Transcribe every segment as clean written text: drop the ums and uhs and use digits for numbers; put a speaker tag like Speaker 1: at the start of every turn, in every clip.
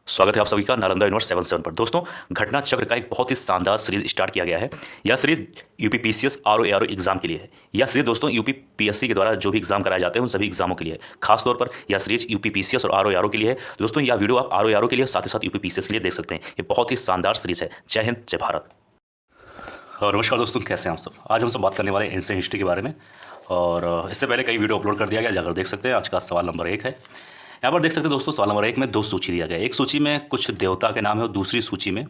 Speaker 1: स्वागत है आप सभी का नालंदा यूनिवर्स 77 पर। दोस्तों, घटना चक्र का एक बहुत ही शानदार सीरीज स्टार्ट किया गया है। यह series UP PCS RO exam के लिए है। यह सीरीज दोस्तों यूपी पीएससी के द्वारा जो भी एग्जाम कराए जाते हैं उन सभी एग्जामों के लिए है। खास तौर पर यह सीरीज यूपी पीसीएस और आरओ के लिए है। दोस्तों, यह वीडियो आप आरओ के लिए साथ ही साथ यूपी पीसीएस के लिए देख सकते हैं। ये बहुत ही शानदार सीरीज है। जय हिंद, जय भारत। और नमस्कार दोस्तों, कैसे हैं आप सब। आज हम सब बात करने वाले हैं एंशिएंट हिस्ट्री के बारे में। और इससे पहले कई वीडियो अपलोड कर दिया गया, जाकर देख सकते हैं। आज का सवाल नंबर 1 है। यहाँ पर देख सकते हैं दोस्तों, सवाल नंबर 1 में 2 सूची दिया गया है। एक सूची में कुछ देवता के नाम है और दूसरी सूची में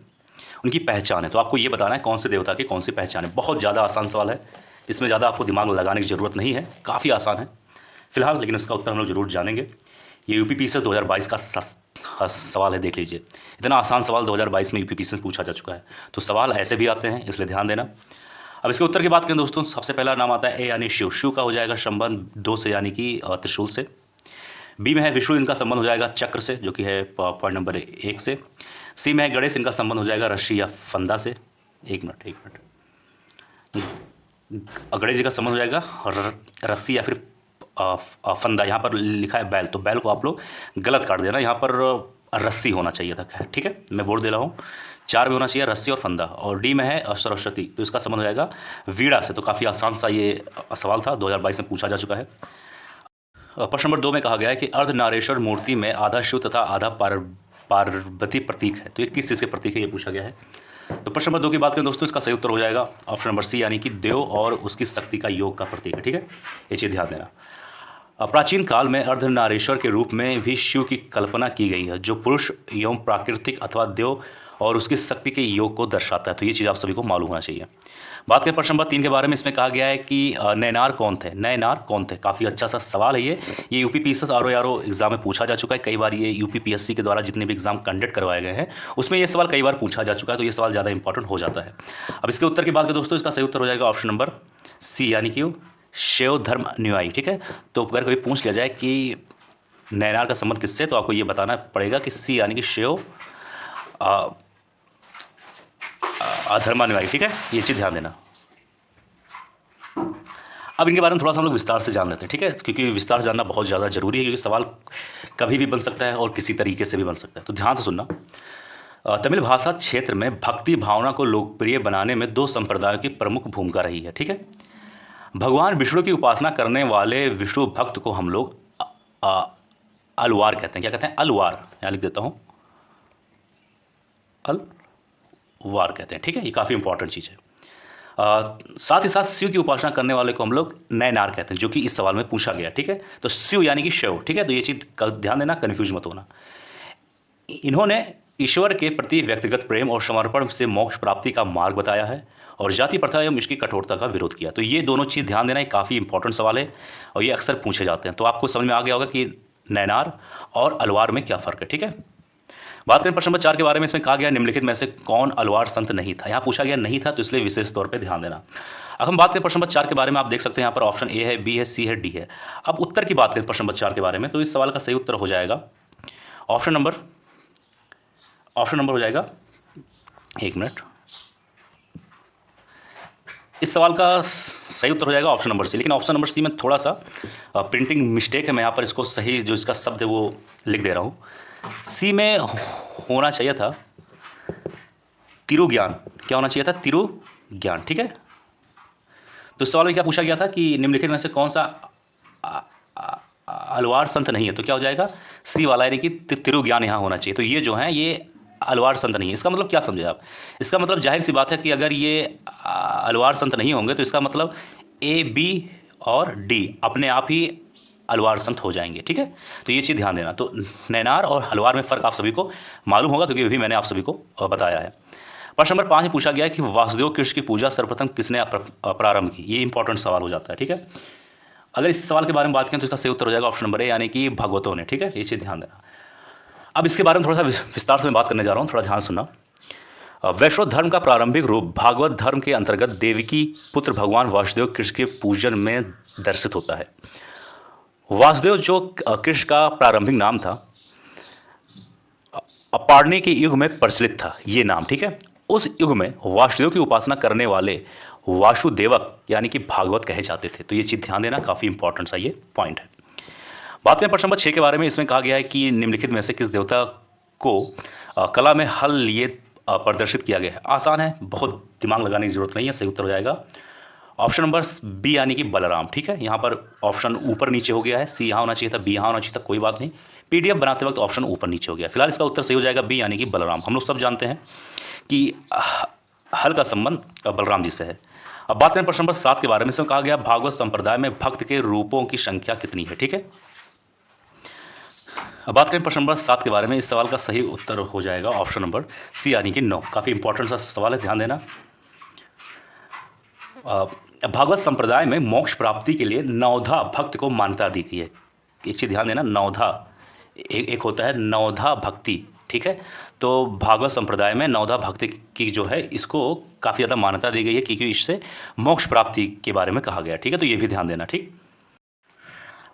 Speaker 1: उनकी पहचान है। तो आपको ये बताना है कौन से देवता की कौन सी पहचान है। बहुत ज़्यादा आसान सवाल है, इसमें ज़्यादा आपको दिमाग लगाने की ज़रूरत नहीं है, काफ़ी आसान है फिलहाल, लेकिन उसका उत्तर हम लोग जरूर जानेंगे। ये यूपी से 2022 का सवाल है, देख लीजिए। इतना आसान सवाल 2022 में यूपी से पूछा जा चुका है। तो सवाल ऐसे भी आते हैं, इसलिए ध्यान देना। अब इसके उत्तर की बात करें दोस्तों, सबसे पहला नाम आता है ए यानी शिव। शिव का हो जाएगा संबंध 2 से यानी कि त्रिशूल से। बी में है विष्णु, इनका संबंध हो जाएगा चक्र से, जो कि है पॉइंट नंबर 1 से। सी में है गणेश, इनका संबंध हो जाएगा रस्सी या फंदा से। एक मिनट गणेश जी का संबंध हो जाएगा रस्सी या फिर फंदा। यहाँ पर लिखा है बैल, तो बैल को आप लोग गलत काट देना, यहाँ पर रस्सी होना चाहिए था। ठीक है, मैं बोल दे रहा हूँ। 4 में होना चाहिए रस्सी और फंदा। और डी में है सरस्वती, तो इसका संबंध हो जाएगा वीणा से। तो काफ़ी आसान सा ये सवाल था, 2022 में पूछा जा चुका है। प्रश्न नंबर 2 में कहा गया है कि अर्धनारेश्वर मूर्ति में आधा शिव तथा आधा पार्वती प्रतीक है। तो ये किस चीज़ के प्रतीक है, ये पूछा गया है। तो प्रश्न नंबर 2 की बात करें दोस्तों, इसका सही उत्तर हो जाएगा ऑप्शन नंबर सी, यानी कि देव और उसकी शक्ति का योग का प्रतीक है। ठीक है, ये चीज़ ध्यान देना। प्राचीन काल में अर्धनारेश्वर के रूप में भी शिव की कल्पना की गई है, जो पुरुष एवं प्राकृतिक अथवा देव और उसकी शक्ति के योग को दर्शाता है। तो ये चीज़ आप सभी को मालूम होना चाहिए। बात करें प्रश्न नंबर 3 के बारे में, इसमें कहा गया है कि नैनार कौन थे। नैनार कौन थे, काफ़ी अच्छा सा सवाल है ये यूपी पीएससी आरओ एग्जाम में पूछा जा चुका है कई बार। ये यूपी पीएससी के द्वारा जितने भी एग्जाम कंडक्ट करवाए गए हैं उसमें ये सवाल कई बार पूछा जा चुका है, तो ये सवाल ज़्यादा इंपॉर्टेंट हो जाता है। अब इसके उत्तर की बात करें दोस्तों, इसका सही उत्तर हो जाएगा ऑप्शन नंबर सी, यानी कि शिव धर्म अनुयायी। ठीक है, तो अगर कभी पूछ लिया जाए कि नैनार का संबंध किससे, तो आपको ये बताना पड़ेगा कि सी, यानी कि शिव धर्मानुयायी। ठीक है, ये चीज़ ध्यान देना। अब इनके बारे में थोड़ा सा हम लोग विस्तार से जान लेते हैं। ठीक है, क्योंकि विस्तार से जानना बहुत ज़्यादा जरूरी है, क्योंकि सवाल कभी भी बन सकता है और किसी तरीके से भी बन सकता है। तो ध्यान से सुनना। तमिल भाषा क्षेत्र में भक्ति भावना को लोकप्रिय बनाने में 2 संप्रदायों की प्रमुख भूमिका रही है। ठीक है, भगवान विष्णु की उपासना करने वाले विष्णु भक्त को हम लोग अलवार कहते हैं। क्या कहते हैं, अलवार। यहाँ लिख देता हूँ, अलवार कहते हैं। ठीक है, ये काफ़ी इंपॉर्टेंट चीज़ है। साथ ही साथ शिव की उपासना करने वाले को हम लोग नैनार कहते हैं, जो कि इस सवाल में पूछा गया। ठीक है, तो शिव यानी कि शिव। ठीक है, तो ये चीज़ ध्यान देना, कन्फ्यूज मत होना। इन्होंने ईश्वर के प्रति व्यक्तिगत प्रेम और समर्पण से मोक्ष प्राप्ति का मार्ग बताया है और जाति प्रथा एवं इसकी कठोरता का विरोध किया। तो ये दोनों चीज़ ध्यान देना, ये काफ़ी इंपॉर्टेंट सवाल है और ये अक्सर पूछे जाते हैं। तो आपको समझ में आ गया होगा कि नैनार और अलवार में क्या फ़र्क है। ठीक है, बात करें प्रश्न नंबर 4 के बारे में, इसमें कहा गया निम्नलिखित में से कौन अलवार संत नहीं था। यहाँ पूछा गया नहीं था, तो इसलिए विशेष तौर पे ध्यान देना। अब हम बात करें प्रश्न नंबर 4 के बारे में, आप देख सकते हैं यहाँ पर ऑप्शन ए है, बी है, सी है, डी है। अब उत्तर की बात करें प्रश्न नंबर 4 के बारे में, तो इस सवाल का सही उत्तर हो जाएगा ऑप्शन नंबर हो जाएगा, एक मिनट, इस सवाल का सही उत्तर हो जाएगा ऑप्शन नंबर सी। लेकिन ऑप्शन नंबर सी में थोड़ा सा प्रिंटिंग मिस्टेक है, मैं यहाँ पर इसको सही जो इसका शब्द है वो लिख दे रहा हूँ। सी में होना चाहिए था तिरु ज्ञान। क्या होना चाहिए था, तिरु ज्ञान। ठीक है, तो इस सवाल में क्या पूछा गया था कि निम्नलिखित में से कौन सा अलवार संत नहीं है, तो क्या हो जाएगा सी वाला, यानी कि तिरु ज्ञान यहाँ होना चाहिए। तो ये जो है ये अलवार संत नहीं है। इसका मतलब क्या समझे आप, इसका मतलब जाहिर सी बात है कि अगर ये अलवार संत नहीं होंगे तो इसका मतलब ए, बी और डी अपने आप ही अलवार संत हो जाएंगे। ठीक है, तो ये चीज़ ध्यान देना। तो नैनार और हलवार में फ़र्क आप सभी को मालूम होगा, क्योंकि भी मैंने आप सभी को बताया है। प्रश्न नंबर 5 में पूछा गया है कि वासुदेव कृष्ण की पूजा सर्वप्रथम किसने प्रारंभ की। ये इंपॉर्टेंट सवाल हो जाता है। ठीक है, अगर इस सवाल के बारे में बात करें तो इसका सही उत्तर हो जाएगा ऑप्शन नंबर ए, यानी कि भागवतों ने। ठीक है, ये चीज़ ध्यान देना। अब इसके बारे में थोड़ा सा विस्तार से मैं बात करने जा रहा हूँ, थोड़ा ध्यान सुनना। वैष्णव धर्म का प्रारंभिक रूप भागवत धर्म के अंतर्गत देवकी पुत्र भगवान वासुदेव कृष्ण के पूजन में दर्शित होता है। वासुदेव जो कृष्ण का प्रारंभिक नाम था, अपारणी के युग में प्रचलित था ये नाम। ठीक है, उस युग में वासुदेव की उपासना करने वाले वासुदेवक यानी कि भागवत कहे जाते थे। तो ये चीज़ ध्यान देना, काफ़ी इंपॉर्टेंट सा ये पॉइंट है। बात करें प्रश्न नंबर 6 के बारे में, इसमें कहा गया है कि निम्नलिखित में से किस देवता को कला में हल लिए प्रदर्शित किया गया है। आसान है, बहुत दिमाग लगाने की जरूरत नहीं है। सही उत्तर हो जाएगा ऑप्शन नंबर बी यानी कि बलराम। ठीक है, यहाँ पर ऑप्शन ऊपर नीचे हो गया है, सी यहाँ होना चाहिए था, बी यहाँ होना चाहिए था, कोई बात नहीं, पीडीएफ बनाते वक्त ऑप्शन ऊपर नीचे हो गया। फिलहाल इसका उत्तर सही हो जाएगा बी यानी कि बलराम। हम लोग सब जानते हैं कि हल का संबंध बलराम जी से है। अब बात करें प्रश्न नंबर 7 के बारे में। इसमें कहा गया भागवत संप्रदाय में भक्त के रूपों की संख्या कितनी है। ठीक है, अब बात करें प्रश्न नंबर 7 के बारे में। इस सवाल का सही उत्तर हो जाएगा ऑप्शन नंबर सी यानी कि 9। काफ़ी इंपॉर्टेंट सा सवाल है, ध्यान देना। भागवत संप्रदाय में मोक्ष प्राप्ति के लिए नवधा भक्त को मान्यता दी गई है। एक चीज़ ध्यान देना, नवधा एक होता है नवधा भक्ति। ठीक है, तो भागवत संप्रदाय में नवधा भक्ति की जो है इसको काफ़ी ज़्यादा मान्यता दी गई है, क्योंकि इससे मोक्ष प्राप्ति के बारे में कहा गया। ठीक है, तो ये भी ध्यान देना। ठीक,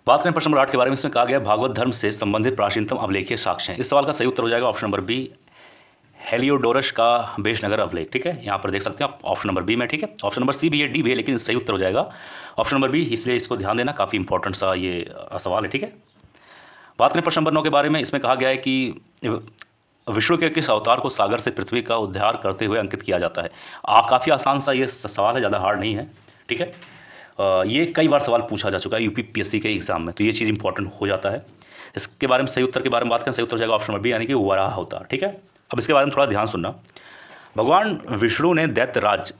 Speaker 1: बात करें प्रश्न नंबर 8 के बारे में। इसमें कहा गया भागवत धर्म से संबंधित प्राचीनतम अभिलेखीय साक्ष्य हैं। इस सवाल का सही उत्तर हो जाएगा ऑप्शन नंबर बी, हेलियोडोरस का बेशनगर अभिलेख। ठीक है, यहाँ पर देख सकते हैं आप ऑप्शन नंबर बी में। ठीक है, ऑप्शन नंबर सी भी है, डी भी है, लेकिन सही उत्तर हो जाएगा ऑप्शन नंबर बी, इसलिए इसको ध्यान देना, काफ़ी इंपॉर्टेंट सा ये सवाल है। ठीक है, बात करें प्रश्न नंबर 9 के बारे में। इसमें कहा गया है कि विष्णु के किस अवतार को सागर से पृथ्वी का उद्धार करते हुए अंकित किया जाता है। काफ़ी आसान सा ये सवाल है, ज़्यादा हार्ड नहीं है। ठीक है, ये कई बार सवाल पूछा जा चुका है यूपीपीएससी के एग्जाम में, तो ये चीज़ इंपॉर्टेंट हो जाता है। इसके बारे में सही उत्तर के बारे में बात करें, सही उत्तर हो जाएगा ऑप्शन नंबर बी यानी कि वराह अवतार। ठीक है, अब इसके बारे में थोड़ा ध्यान सुनना। भगवान विष्णु ने दैत्यराज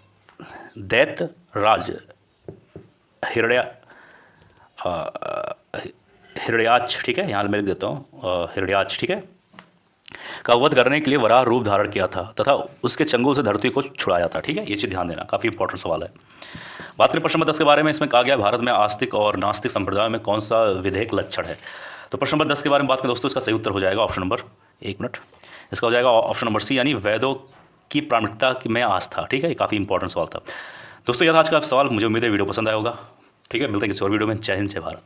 Speaker 1: हिरण्याक्ष, ठीक है, यहाँ मैं लिख देता हूँ हिरण्याक्ष, ठीक है, का वध करने के लिए वराह रूप धारण किया था तथा उसके चंगुल से धरती को छुड़ाया था। ठीक है, ये चीज़ ध्यान देना, काफ़ी इंपॉर्टेंट सवाल है। बात करें प्रश्न नंबर 10 के बारे में। इसमें कहा गया भारत में आस्तिक और नास्तिक संप्रदाय में कौन सा विधेयक लक्षण है। तो प्रश्न नंबर 10 के बारे में बात करें दोस्तों, इसका सही उत्तर हो जाएगा ऑप्शन नंबर, एक मिनट, इसका हो जाएगा ऑप्शन नंबर सी यानी वेदों की प्रामाणिकता में आस्था। ठीक है, ये काफ़ी इंपॉर्टेंट सवाल था दोस्तों। यह आज का सवाल, मुझे उम्मीद है वीडियो पसंद आया होगा। ठीक है, मिलते हैं किसी और वीडियो में। जय हिंद, जय भारत।